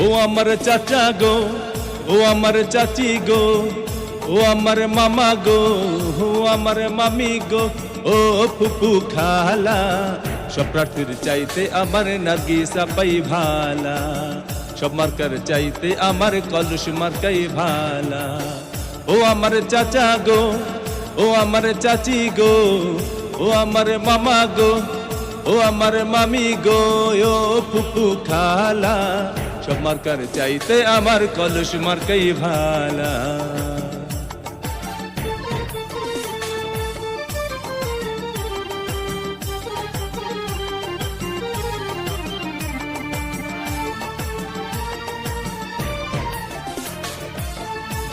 ও আমার চাচা গো, ও আমার চাচি গো, ও আমার মামা গো, ও আমার মামি গো, ও ফুপু খালা, সব প্রার্থীর চাইতে আমার নার্গিসা পাই ভালা, সব মার্কার চাইতে আমার কলস মার্কাই ভালা। ও আমার চাচা গো, ও আমার চাচি গো, ও আমার মামা গো, ও আমার মামি গো, ও ফুপু খালা, সব মার্কার চাইতে আমার কলস মার্কাই ভালা।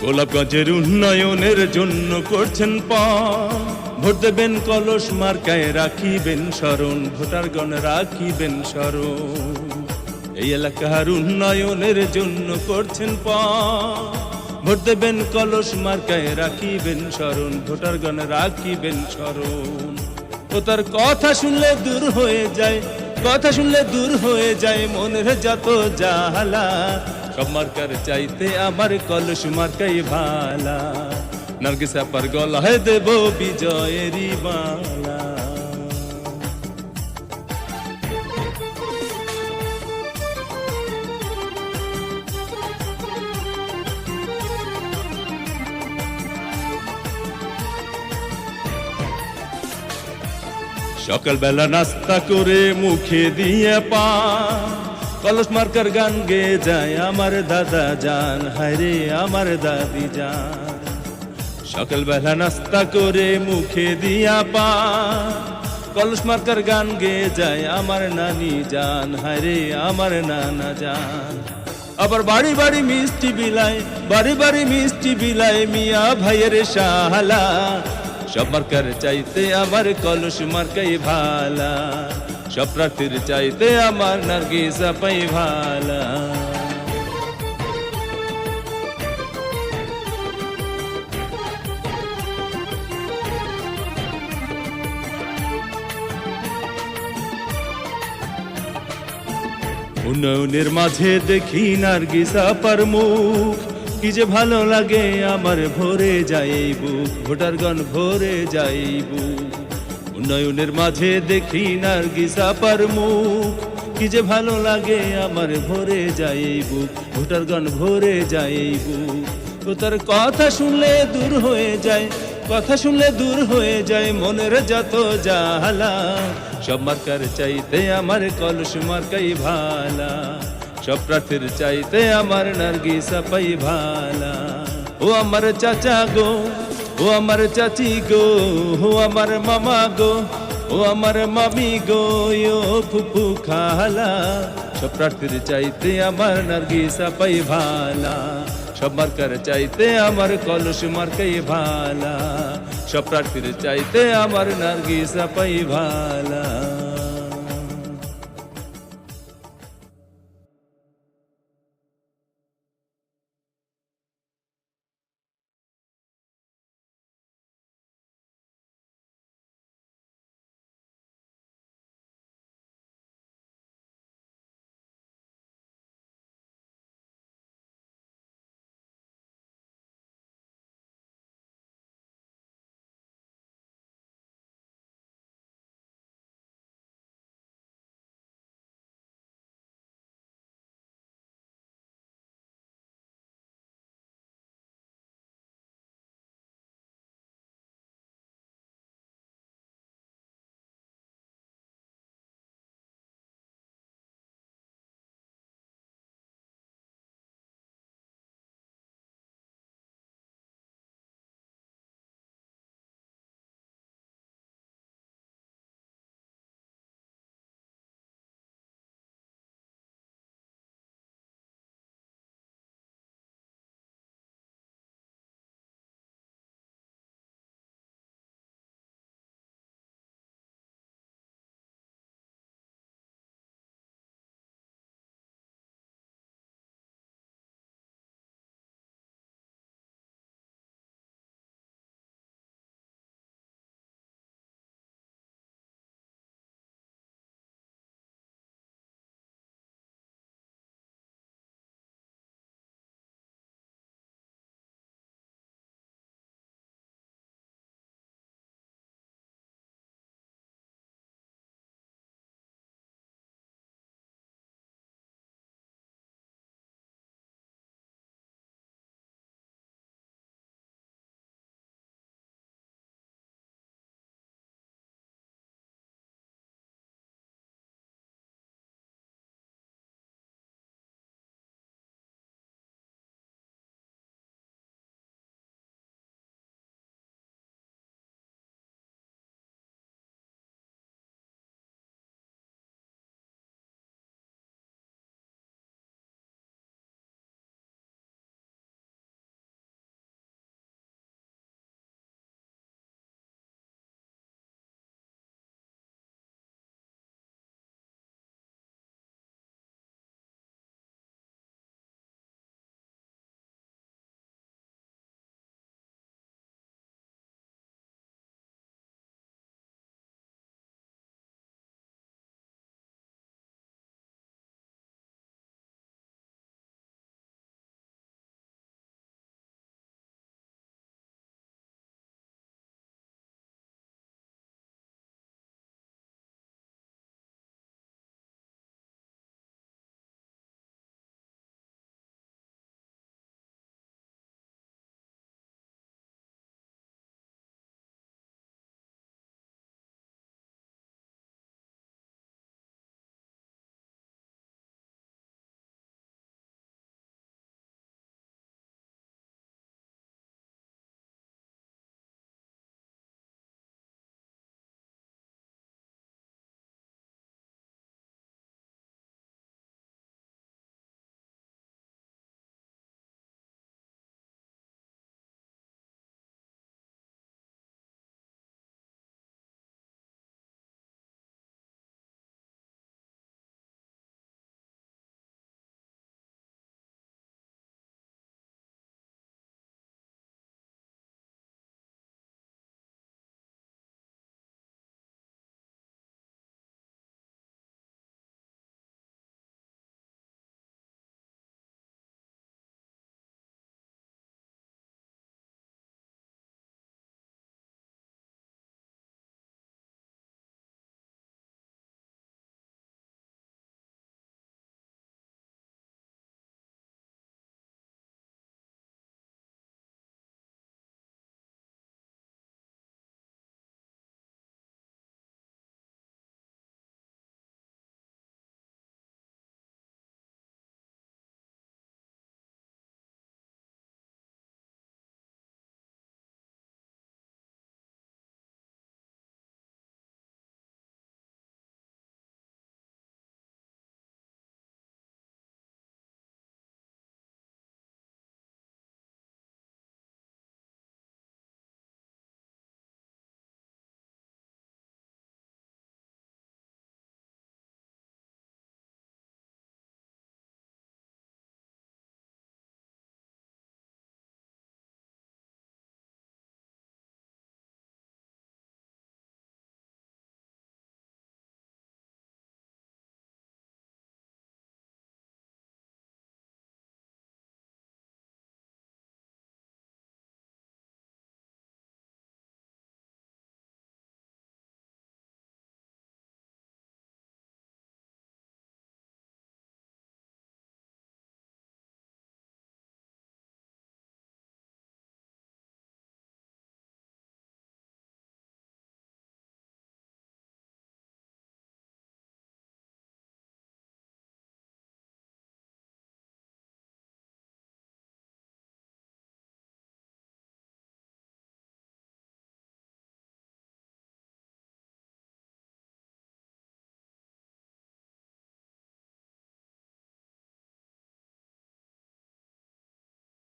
গোলাপগঞ্জের উন্নয়নের জন্য করছেন ভোট দেবেন কলস মার্কায়, রাখিবেন স্মরণ, ভোটারগণ রাখিবেন স্মরণ। এই এলাকার উন্নয়নের জন্য করছেন ভোট দেবেন কলস মার্কায়, রাখিবেন স্মরণ, ভোটারগণ রাখিবেন স্মরণ। ও তার কথা শুনলে দূর হয়ে যায়, কথা শুনলে দূর হয়ে যায় মনের যত জ্বালা, সব মার্কার চাইতে আমার কলস মার্কাই ভালা, নার্গিসা পার গলায় দেব বিজয়েরই মালা। সকালবেলা নাস্তা করে মুখে দিয়ে কলস মার্কার গান গে যায় আমার দাদা জান, হায়রে আমার দাদি জান। সকালবেলা নাস্তা করে মুখে দিয়া কলস মার্কার গান গে যায় আমার নানি জান, হায়রে আমার নানা জান। আবার বাড়ি বাড়ি মিষ্টি বিলায়, বাড়ি বাড়ি মিষ্টি বিলায় মিয়া ভাইয়ের শালা, সব মার্কার চাইতে আমার কলস মার্কাই ভালা, সব প্রার্থীর চাইতে আমার নার্গিসা পাই ভালা। উন্নয়নের মাঝে দেখি নার্গিসা পার মুখ, কি যে ভালো লাগে আমার ভরে যায় বুক, ভোটারগণ ভরে যায় বুক। উন্নয়নের মাঝে দেখি নার্গিসা পার মুখ, কি যে ভালো লাগে আমার ভরে যায় বুক, ভোটারগণ ভরে যায় বুক। ও তার কথা শুনলে দূর হয়ে যায়, কথা শুনলে দূর হয়ে যায় মনের যত জ্বালা, সব মার্কার চাইতে আমার কলস মার্কাই ভালা, সব প্রার্থীর চাইতে আমার নার্গিসা পাই ভালা। ও আমার চাচা গো, ও আমার চাচি গো, ও আমার মামা গো, ও আমার মামি গো, ও ফুপু খালা, সব প্রার্থীর চাইতে আমার নার্গিসা পাই ভালা, সব মার্কার চাইতে আমার কলস মার্কাই ভালা, সব প্রার্থীর চাইতে আমার নার্গিসা পাই ভালা।